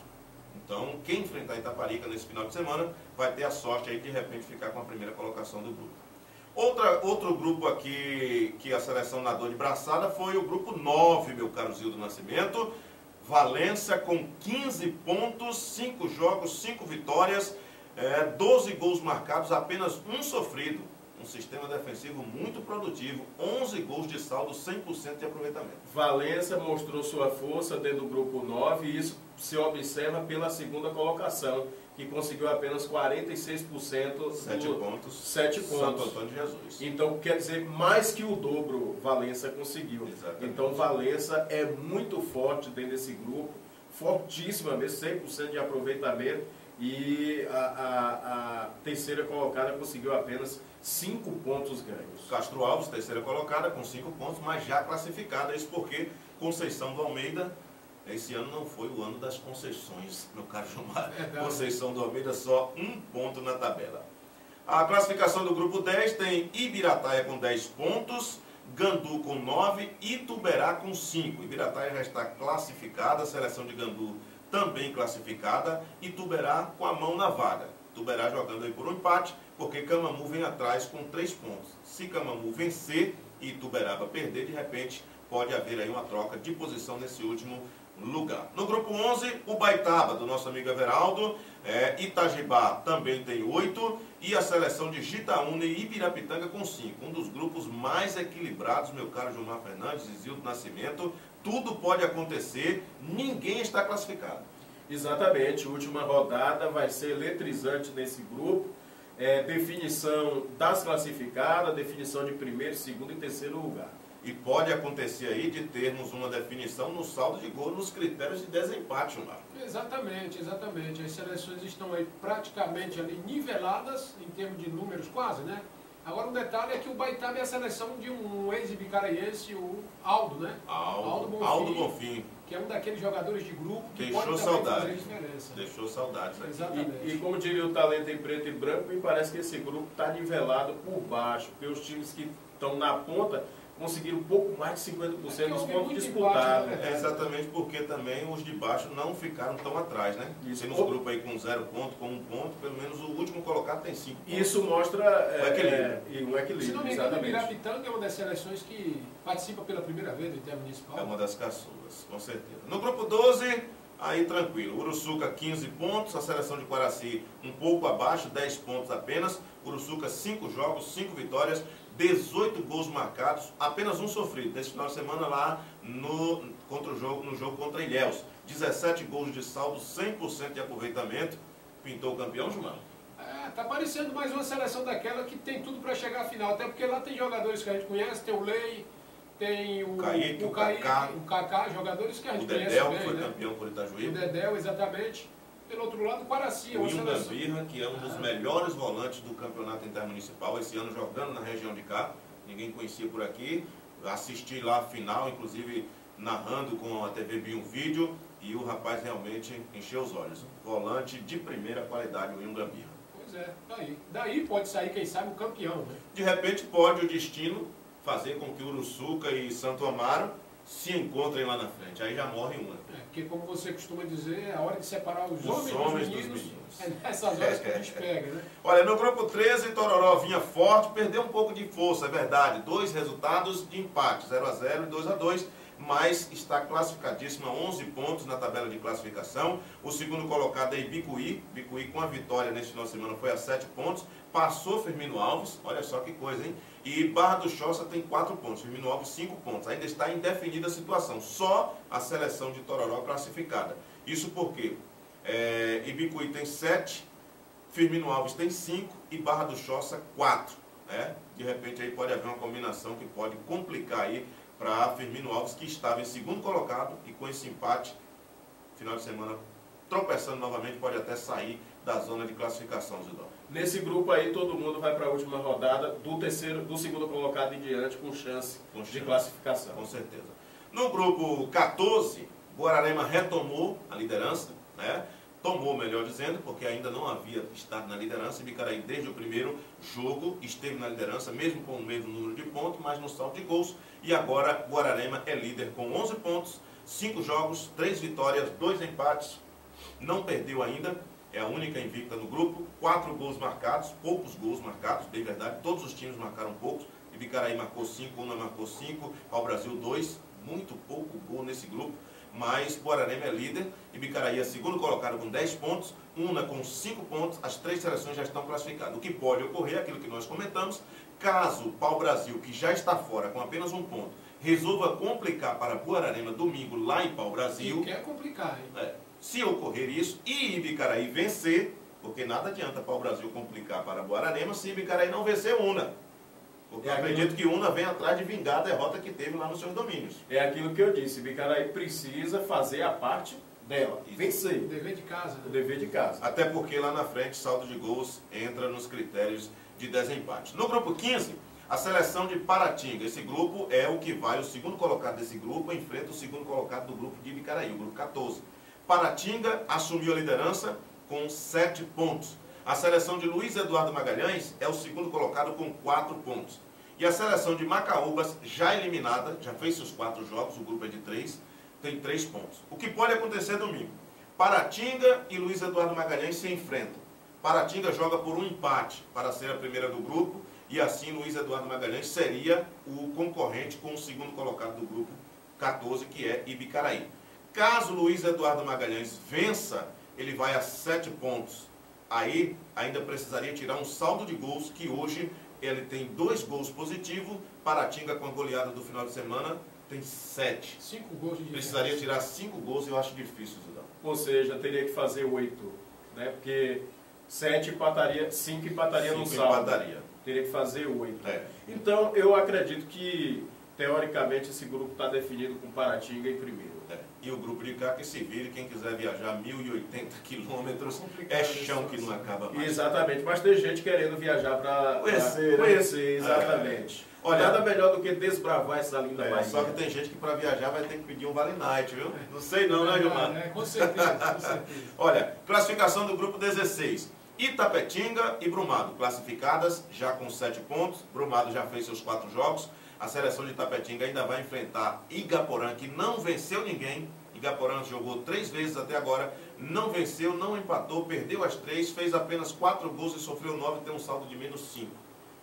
Então quem enfrentar Itaparica nesse final de semana vai ter a sorte aí de repente ficar com a primeira colocação do grupo. Outro grupo aqui que a seleção nadou de braçada foi o grupo 9, meu caro Zildo Nascimento. Valência com 15 pontos, 5 jogos, 5 vitórias. 12 gols marcados, apenas um sofrido. Um sistema defensivo muito produtivo, 11 gols de saldo, 100% de aproveitamento. Valência mostrou sua força dentro do grupo 9 e isso se observa pela segunda colocação, que conseguiu apenas 46%. 7 pontos. 7 pontos. Santo Antônio de Jesus. Então, quer dizer, mais que o dobro Valência conseguiu. Exatamente. Então, Valência é muito forte dentro desse grupo, fortíssima mesmo, 100% de aproveitamento. E a terceira colocada conseguiu apenas 5 pontos ganhos. Castro Alves, terceira colocada, com 5 pontos, mas já classificada. Isso porque Conceição do Almeida, esse ano não foi o ano das concessões, meu caro Gilmar. Conceição do Almeida, só 1 ponto na tabela. A classificação do grupo 10 tem Ibirataia com 10 pontos, Gandu com 9 e Ituberá com 5. Ibirataia já está classificada, a seleção de Gandu também classificada, e Ituberá com a mão na vaga. Ituberá jogando aí por um empate, porque Camamu vem atrás com 3 pontos. Se Camamu vencer e Ituberaba perder, de repente pode haver aí uma troca de posição nesse último lugar. No grupo 11, o Baitaba, do nosso amigo Everaldo, Itajibá também tem 8, e a seleção de Jitaúna e Ibirapitanga com 5. Um dos grupos mais equilibrados, meu caro Gilmar Fernandes, Isildo Nascimento. Tudo pode acontecer, ninguém está classificado. Exatamente, a última rodada vai ser eletrizante nesse grupo. Definição das classificadas, definição de primeiro, segundo e terceiro lugar. E pode acontecer aí de termos uma definição no saldo de gol, nos critérios de desempate, Gilmar. Exatamente, exatamente. As seleções estão aí praticamente ali niveladas, em termos de números quase, né? Agora um detalhe é que o Baitaba é a seleção de um ex-ibicaraense, o Aldo, né? Aldo Bonfim. Que é um daqueles jogadores de grupo que deixou pode saudades. fazer diferença. Deixou saudades aqui. Exatamente. E como diria o talento em preto e branco, me parece que esse grupo está nivelado por baixo, porque os times que estão na ponta conseguiram um pouco mais de 50% dos pontos disputados. Né? Exatamente porque também os de baixo não ficaram tão atrás, né? Temos um grupo aí com 0 ponto, com 1 ponto, pelo menos o último colocado tem 5 pontos. Isso mostra um equilíbrio. Se não me engano, o Ibirapitanga é uma das seleções que participa pela primeira vez do Intermunicipal. É uma das caçulas, com certeza. No grupo 12, aí tranquilo. Uruçuca 15 pontos, a seleção de Quaraci um pouco abaixo, 10 pontos apenas. Uruçuca 5 jogos, 5 vitórias, 18 gols marcados, apenas um sofrido. Nesse final de semana lá no jogo contra Ilhéus. 17 gols de saldo, 100% de aproveitamento. Pintou o campeão, Gilmar? Tá parecendo mais uma seleção daquela que tem tudo para chegar à final. Até porque lá tem jogadores que a gente conhece, tem o Lei, tem o Kaique, o Kaká, jogadores que a gente conhece bem. O Dedéu, que foi campeão por Itajuí. O Dedéu, exatamente. Pelo outro lado, o Quaraci. O Will Gambirra, que é um dos melhores volantes do campeonato intermunicipal, esse ano jogando na região de cá. Ninguém conhecia por aqui. Assisti lá a final, inclusive narrando com a TV Bio um vídeo. E o rapaz realmente encheu os olhos. Volante de primeira qualidade, o Will Gambirra. Pois é, daí pode sair, quem sabe, o campeão, né? De repente pode o destino fazer com que Uruçuca e Santo Amaro se encontrem lá na frente. Aí já morre uma. Porque como você costuma dizer, é a hora de separar os homens dos meninos. É nessas horas que a gente pega, né? Olha, no grupo 13, Tororó vinha forte, perdeu um pouco de força, é verdade. 2 resultados de empate, 0-0 e 2-2. Mas está classificadíssimo a 11 pontos na tabela de classificação. O segundo colocado é Ibicuí. Ibicuí com a vitória neste final de semana foi a 7 pontos. Passou Firmino Alves, olha só que coisa, hein? E Barra do Choça tem 4 pontos, Firmino Alves 5 pontos. Ainda está indefinida a situação, só a seleção de Tororó classificada. Isso porque Ibicuí tem 7, Firmino Alves tem 5 e Barra do Choça 4. Né? De repente aí pode haver uma combinação que pode complicar aí para Firmino Alves, que estava em segundo colocado e com esse empate, final de semana, tropeçando novamente, pode até sair da zona de classificação, Zidó. Nesse grupo aí, todo mundo vai para a última rodada, do segundo colocado em diante, com chance de classificação. Com certeza. No grupo 14, Guararema retomou a liderança, né? Tomou, melhor dizendo, porque ainda não havia estado na liderança. Ibicaraí, desde o primeiro jogo, esteve na liderança, mesmo com o mesmo número de pontos, mas no saldo de gols. E agora, Guararema é líder com 11 pontos, 5 jogos, 3 vitórias, 2 empates. Não perdeu ainda, é a única invicta no grupo. 4 gols marcados, poucos gols marcados, bem verdade. Todos os times marcaram poucos. Ibicaraí marcou 5, Una marcou 5, Pau Brasil 2. Muito pouco gol nesse grupo. mas Guararema é líder, Ibicaraí é segundo colocado com 10 pontos, Una com 5 pontos, as 3 seleções já estão classificadas. O que pode ocorrer, aquilo que nós comentamos, caso o Pau-Brasil, que já está fora com apenas 1 ponto, resolva complicar para Guararema domingo lá em Pau-Brasil. E quer complicar, hein? Se ocorrer isso e Ibicaraí vencer, porque nada adianta Pau-Brasil complicar para Guararema se Ibicaraí não vencer Una. Porque eu acredito que Una vem atrás de vingar a derrota que teve lá nos seus domínios. É aquilo que eu disse, Ibicaraí precisa fazer a parte dela e vencer. O dever de casa. Né? O dever de casa. Até porque lá na frente, saldo de gols entra nos critérios de desempate. No grupo 15, a seleção de Paratinga. Esse grupo é o que vai, o segundo colocado desse grupo enfrenta o segundo colocado do grupo de Ibicaraí, o grupo 14. Paratinga assumiu a liderança com 7 pontos. A seleção de Luiz Eduardo Magalhães é o segundo colocado com 4 pontos. E a seleção de Macaúbas, já eliminada, já fez seus 4 jogos, o grupo é de 3, tem 3 pontos. O que pode acontecer domingo? Paratinga e Luiz Eduardo Magalhães se enfrentam. Paratinga joga por um empate para ser a primeira do grupo e assim Luiz Eduardo Magalhães seria o concorrente com o segundo colocado do grupo 14, que é Ibicaraí. Caso Luiz Eduardo Magalhães vença, ele vai a 7 pontos. Aí ainda precisaria tirar um saldo de gols, que hoje ele tem 2 gols positivos. Paratinga, com a goleada do final de semana, tem 7. 5 gols de diferença. Precisaria tirar 5 gols e eu acho difícil, Zidão. Ou seja, teria que fazer 8, né? Porque 7 empataria, 5 empataria no saldo. Empataria. Teria que fazer 8. É. Então, eu acredito que, teoricamente, esse grupo está definido com Paratinga em primeiro. E o grupo de cá que se vire, quem quiser viajar 1.080 quilômetros, é chão que não acaba mais. Exatamente, mas tem gente querendo viajar para conhecer, exatamente. Olha, nada melhor do que desbravar essa linda Bahia. Só que tem gente que para viajar vai ter que pedir um Vale Night, viu? Não sei não, né, Gilmar? Com certeza, com certeza. Olha, classificação do grupo 16. Itapetinga e Brumado, classificadas já com 7 pontos. Brumado já fez seus 4 jogos. A seleção de Itapetinga ainda vai enfrentar Igaporã, que não venceu ninguém. Igaporã jogou 3 vezes até agora, não venceu, não empatou, perdeu as 3, fez apenas 4 gols e sofreu 9, tem um saldo de menos 5.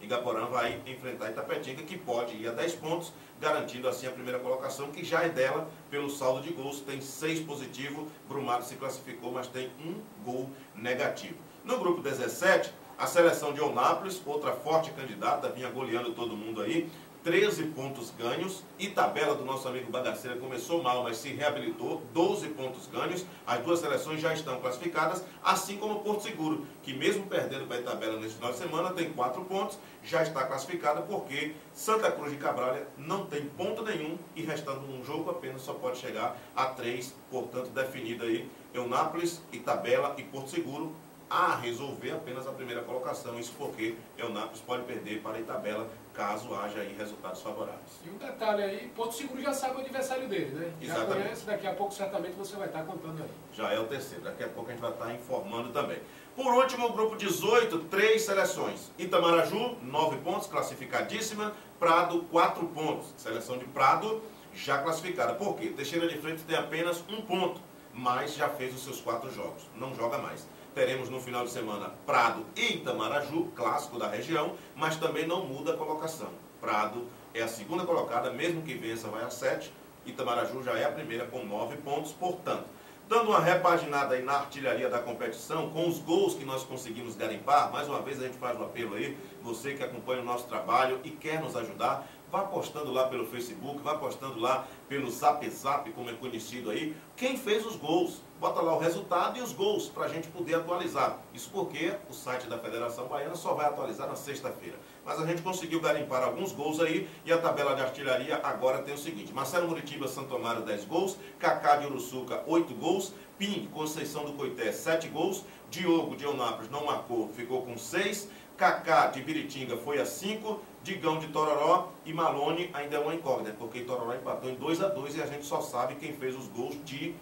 Igaporã vai enfrentar Itapetinga, que pode ir a 10 pontos, garantindo assim a primeira colocação, que já é dela pelo saldo de gols. Tem 6 positivo, Brumado se classificou, mas tem 1 gol negativo. No grupo 17, a seleção de Eunápolis, outra forte candidata, vinha goleando todo mundo aí, 13 pontos ganhos. E tabela do nosso amigo Bagaceira começou mal, mas se reabilitou, 12 pontos ganhos. As 2 seleções já estão classificadas, assim como o Porto Seguro, que mesmo perdendo para a tabela nesse final de semana, tem 4 pontos, já está classificada, porque Santa Cruz de Cabralha não tem ponto nenhum e restando um jogo apenas só pode chegar a 3, portanto definido aí Eunápolis, Itabela e Porto Seguro a resolver apenas a primeira colocação. Isso porque Eunápolis pode perder para Itabela caso haja aí resultados favoráveis. E um detalhe aí, Porto Seguro já sabe o adversário dele, né? Exatamente. Já conhece, daqui a pouco certamente você vai estar contando aí. Já é o terceiro, daqui a pouco a gente vai estar informando também. Por último, o grupo 18, 3 seleções. Itamaraju, 9 pontos, classificadíssima. Prado, 4 pontos. Seleção de Prado já classificada. Por quê? Teixeira de Freitas tem apenas 1 ponto, mas já fez os seus 4 jogos. Não joga mais. Teremos no final de semana Prado e Itamaraju, clássico da região, mas também não muda a colocação. Prado é a segunda colocada, mesmo que vença vai a 7. Itamaraju já é a primeira com 9 pontos, portanto, dando uma repaginada aí na artilharia da competição, com os gols que nós conseguimos garimpar, mais uma vez a gente faz um apelo aí, você que acompanha o nosso trabalho e quer nos ajudar, vá postando lá pelo Facebook, vá postando lá pelo Zap Zap, como é conhecido aí, quem fez os gols. Bota lá o resultado e os gols para a gente poder atualizar. Isso porque o site da Federação Baiana só vai atualizar na sexta-feira. Mas a gente conseguiu garimpar alguns gols aí e a tabela de artilharia agora tem o seguinte: Marcelo Muritiba, Santo Amaro, 10 gols, Cacá de Uruçuca, 8 gols, Pim, Conceição do Coité, 7 gols, Diogo de Eunápolis não marcou, ficou com 6, Cacá de Biritinga foi a 5, Digão de Tororó e Malone ainda é uma incógnita, porque Tororó empatou em 2-2 e a gente só sabe quem fez os gols de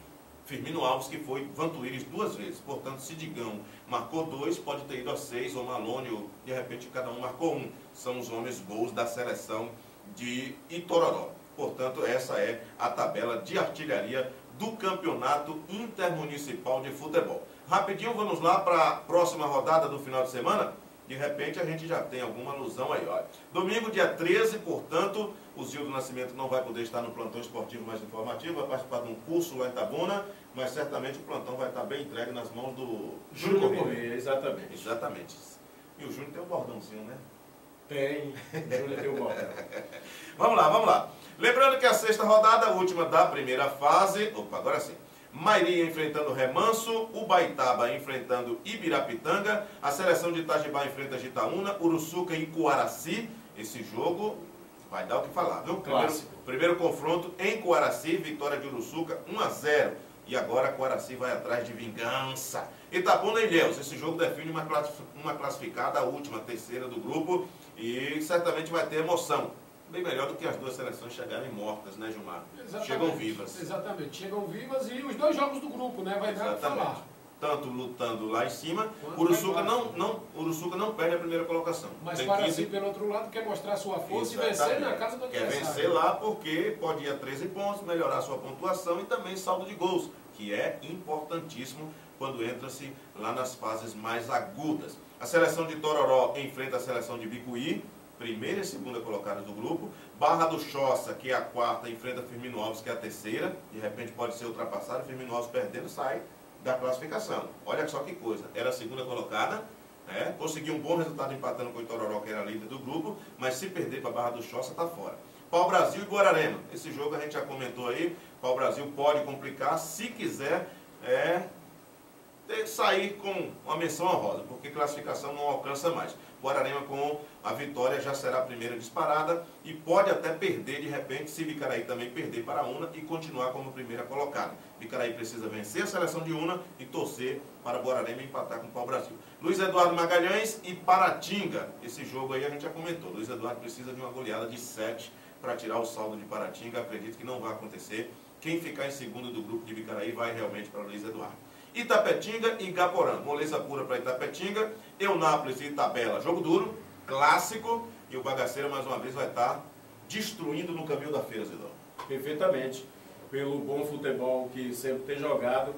Firmino Alves, que foi Vantuíris 2 vezes. Portanto, se Digão marcou 2, pode ter ido a 6, ou Malone, ou de repente cada um marcou 1. São os homens gols da seleção de Itororó. Portanto, essa é a tabela de artilharia do Campeonato Intermunicipal de Futebol. Rapidinho, vamos lá para a próxima rodada do final de semana. de repente a gente já tem alguma alusão aí. Olha. Domingo, dia 13, portanto, o Zildo Nascimento não vai poder estar no plantão esportivo mais informativo, vai participar de um curso lá em Itabuna, mas certamente o plantão vai estar bem entregue nas mãos do Júnior Correia. Exatamente. Exatamente. E o Júnior tem um bordãozinho, né? Tem, o Júnior tem um bordão. Vamos lá, vamos lá. Lembrando que a sexta rodada, a última da primeira fase, opa, agora sim. Mairia enfrentando Remanso, Ubaitaba enfrentando Ibirapitanga, a seleção de Itajibá enfrenta Jitaúna, Uruçuca e Coaraci. Esse jogo vai dar o que falar, viu? Primeiro confronto em Coaraci, vitória de Uruçuca 1-0. E agora Coaraci vai atrás de vingança. Itabuna e Ilhéus, esse jogo define uma classificada, a última, a terceira do grupo, e certamente vai ter emoção. Bem melhor do que as duas seleções chegarem mortas, né, Gilmar? Exatamente. Chegam vivas. Exatamente, chegam vivas e os dois jogos do grupo, né? Vai dar o que falar. Tanto lutando lá em cima, Uruçuca não perde a primeira colocação. Mas Coaraci, pelo outro lado, quer mostrar sua força e vencer na casa do adversário. Quer vencer lá porque pode ir a 13 pontos, melhorar sua pontuação e também saldo de gols, que é importantíssimo quando entra-se lá nas fases mais agudas. A seleção de Tororó enfrenta a seleção de Bicuí, primeira e segunda colocadas do grupo. Barra do Choça, que é a quarta, enfrenta Firmino Alves, que é a terceira. De repente pode ser ultrapassado, Firmino Alves perdendo, sai da classificação. Olha só que coisa, era a segunda colocada, né? Conseguiu um bom resultado empatando com o Itororó, que era líder do grupo, mas se perder para a Barra do Choça, está fora. Pau-Brasil e Guararema, esse jogo a gente já comentou aí, Pau-Brasil pode complicar se quiser sair com uma menção honrosa, porque classificação não alcança mais. Guararema com a vitória já será a primeira disparada e pode até perder de repente, se Vicaraí também perder para a Una e continuar como primeira colocada. Vicaraí precisa vencer a seleção de Una e torcer para Guararema empatar com o Pau-Brasil. Luiz Eduardo Magalhães e Paratinga, esse jogo aí a gente já comentou. Luiz Eduardo precisa de uma goleada de 7 para tirar o saldo de Paratinga, acredito que não vai acontecer. Quem ficar em segundo do grupo de Vicaraí vai realmente para Luiz Eduardo. Itapetinga e Igaporã, moleza pura para Itapetinga, Eunápolis e Itabela, jogo duro, clássico, e o Bagaceiro mais uma vez vai estar destruindo no caminho da feira, Zidão. Perfeitamente, pelo bom futebol que sempre tem jogado,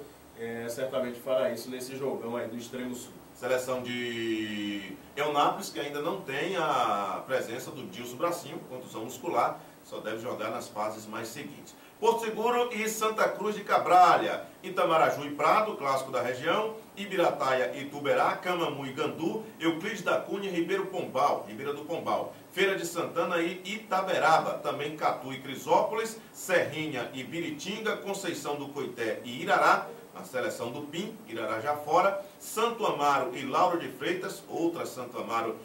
certamente fará isso nesse jogão aí do extremo sul. Seleção de Eunápolis, que ainda não tem a presença do Dilson Bracinho, contusão muscular, só deve jogar nas fases mais seguintes. Porto Seguro e Santa Cruz de Cabralha, Itamaraju e Prado, clássico da região, Ibirataia e Tuberá, Camamu e Gandu, Euclides da Cunha e Ribeira do Pombal, Feira de Santana e Itaberaba, também Catu e Crisópolis, Serrinha e Biritinga, Conceição do Coité e Irará, a seleção do PIN, Irará já fora, Santo Amaro e Lauro de Freitas, outra Santo Amaro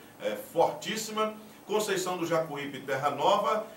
fortíssima, Conceição do Jacuípe e Terra Nova,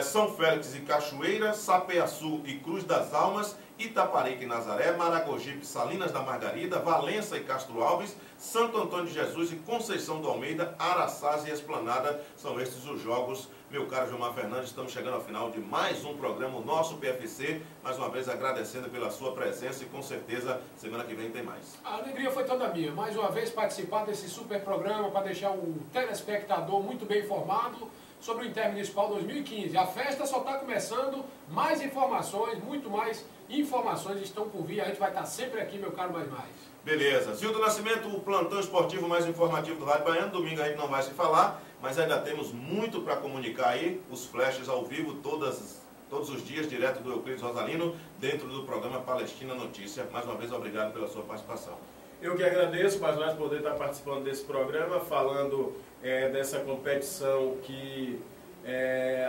São Félix e Cachoeira, Sapeaçu e Cruz das Almas, Itaparica e Nazaré, Maragogipe, Salinas da Margarida, Valença e Castro Alves, Santo Antônio de Jesus e Conceição do Almeida, Araçás e Esplanada. São estes os jogos, meu caro Gilmar Fernandes. Estamos chegando ao final de mais um programa, o nosso PFC. Mais uma vez agradecendo pela sua presença e com certeza semana que vem tem mais. A alegria foi toda minha. Mais uma vez participar desse super programa para deixar o telespectador muito bem informado sobre o Intermunicipal 2015. A festa só está começando, mais informações, muito mais informações estão por vir. A gente vai estar sempre aqui, meu caro mais. Beleza. Zildo Nascimento, o plantão esportivo mais informativo do Rádio Baiano. Domingo a gente não vai se falar, mas ainda temos muito para comunicar aí. Os flashes ao vivo todos os dias, direto do Euclides Rosalino, dentro do programa Palestina Notícia. Mais uma vez, obrigado pela sua participação. Eu que agradeço, mais mais poder estar participando desse programa, falando dessa competição que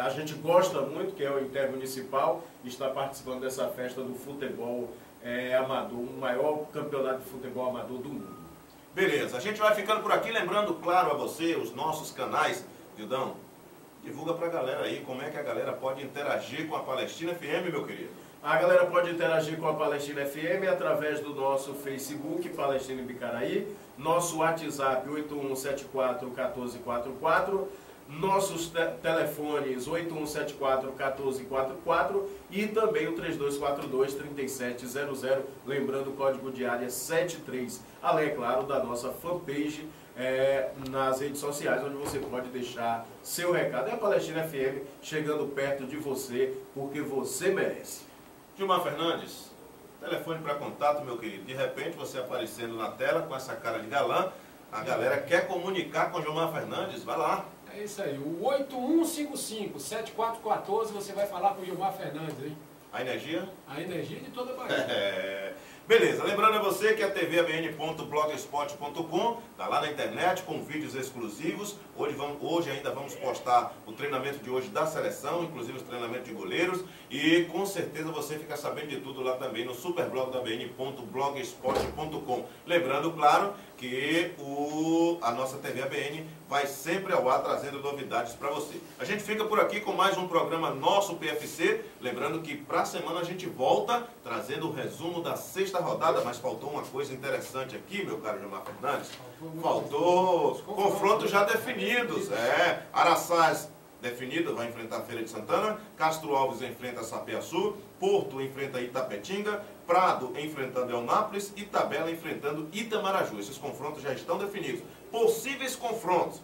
a gente gosta muito, que é o Intermunicipal, e está participando dessa festa do futebol amador, o maior campeonato de futebol amador do mundo. Beleza, a gente vai ficando por aqui, lembrando, claro, a você, os nossos canais. Gildão, divulga pra galera aí como é que a galera pode interagir com a Palestina FM, meu querido. A galera pode interagir com a Palestina FM através do nosso Facebook, Palestina Ibicaraí, nosso WhatsApp 8174-1444, nossos telefones 8174-1444 e também o 3242-3700, lembrando o código de área 73, além, é claro, da nossa fanpage nas redes sociais, onde você pode deixar seu recado. É a Palestina FM chegando perto de você, porque você merece. Gilmar Fernandes, telefone para contato, meu querido. De repente você aparecendo na tela com essa cara de galã, A galera quer comunicar com Gilmar Fernandes, vai lá. É isso aí, o 8155-7414, você vai falar com o Gilmar Fernandes, hein? A energia? A energia de toda a Bahia. Beleza, lembrando a você que a tvabn.blogspot.com está lá na internet com vídeos exclusivos. Hoje ainda vamos postar o treinamento de hoje da seleção, inclusive os treinamentos de goleiros. E com certeza você fica sabendo de tudo lá também no superblogdabn.blogspot.com. Lembrando, claro, que a nossa TV ABN vai sempre ao ar trazendo novidades para você. A gente fica por aqui com mais um programa Nosso PFC. Lembrando que para a semana a gente volta trazendo o resumo da sexta rodada, mas faltou uma coisa interessante aqui, meu caro Gilmar Fernandes. Faltou confrontos já definidos. Araçás definido, vai enfrentar a Feira de Santana. Castro Alves enfrenta Sapeaçu. Porto enfrenta Itapetinga. Prado enfrentando Eunápolis. e Itabela enfrentando Itamaraju. Esses confrontos já estão definidos. Possíveis confrontos: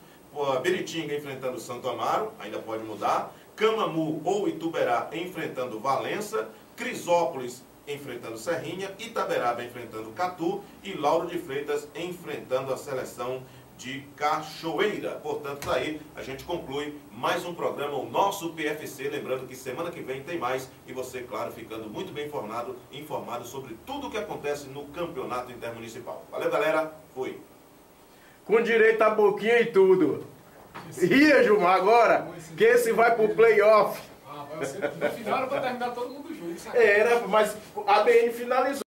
Beritinga enfrentando Santo Amaro, ainda pode mudar. Camamu ou Ituberá enfrentando Valença. Crisópolis enfrentando Serrinha. Itaberaba enfrentando Catu. E Lauro de Freitas enfrentando a seleção de Cachoeira. Portanto, daí a gente conclui mais um programa, o Nosso PFC. Lembrando que semana que vem tem mais. E você, claro, ficando muito bem informado sobre tudo o que acontece no Campeonato Intermunicipal. Valeu, galera. Fui. Com direito a boquinha e tudo. Ia, Gilmar, agora que esse vai pro playoff. Vai ser no final para terminar todo mundo junto. Era, mas a ABN finalizou.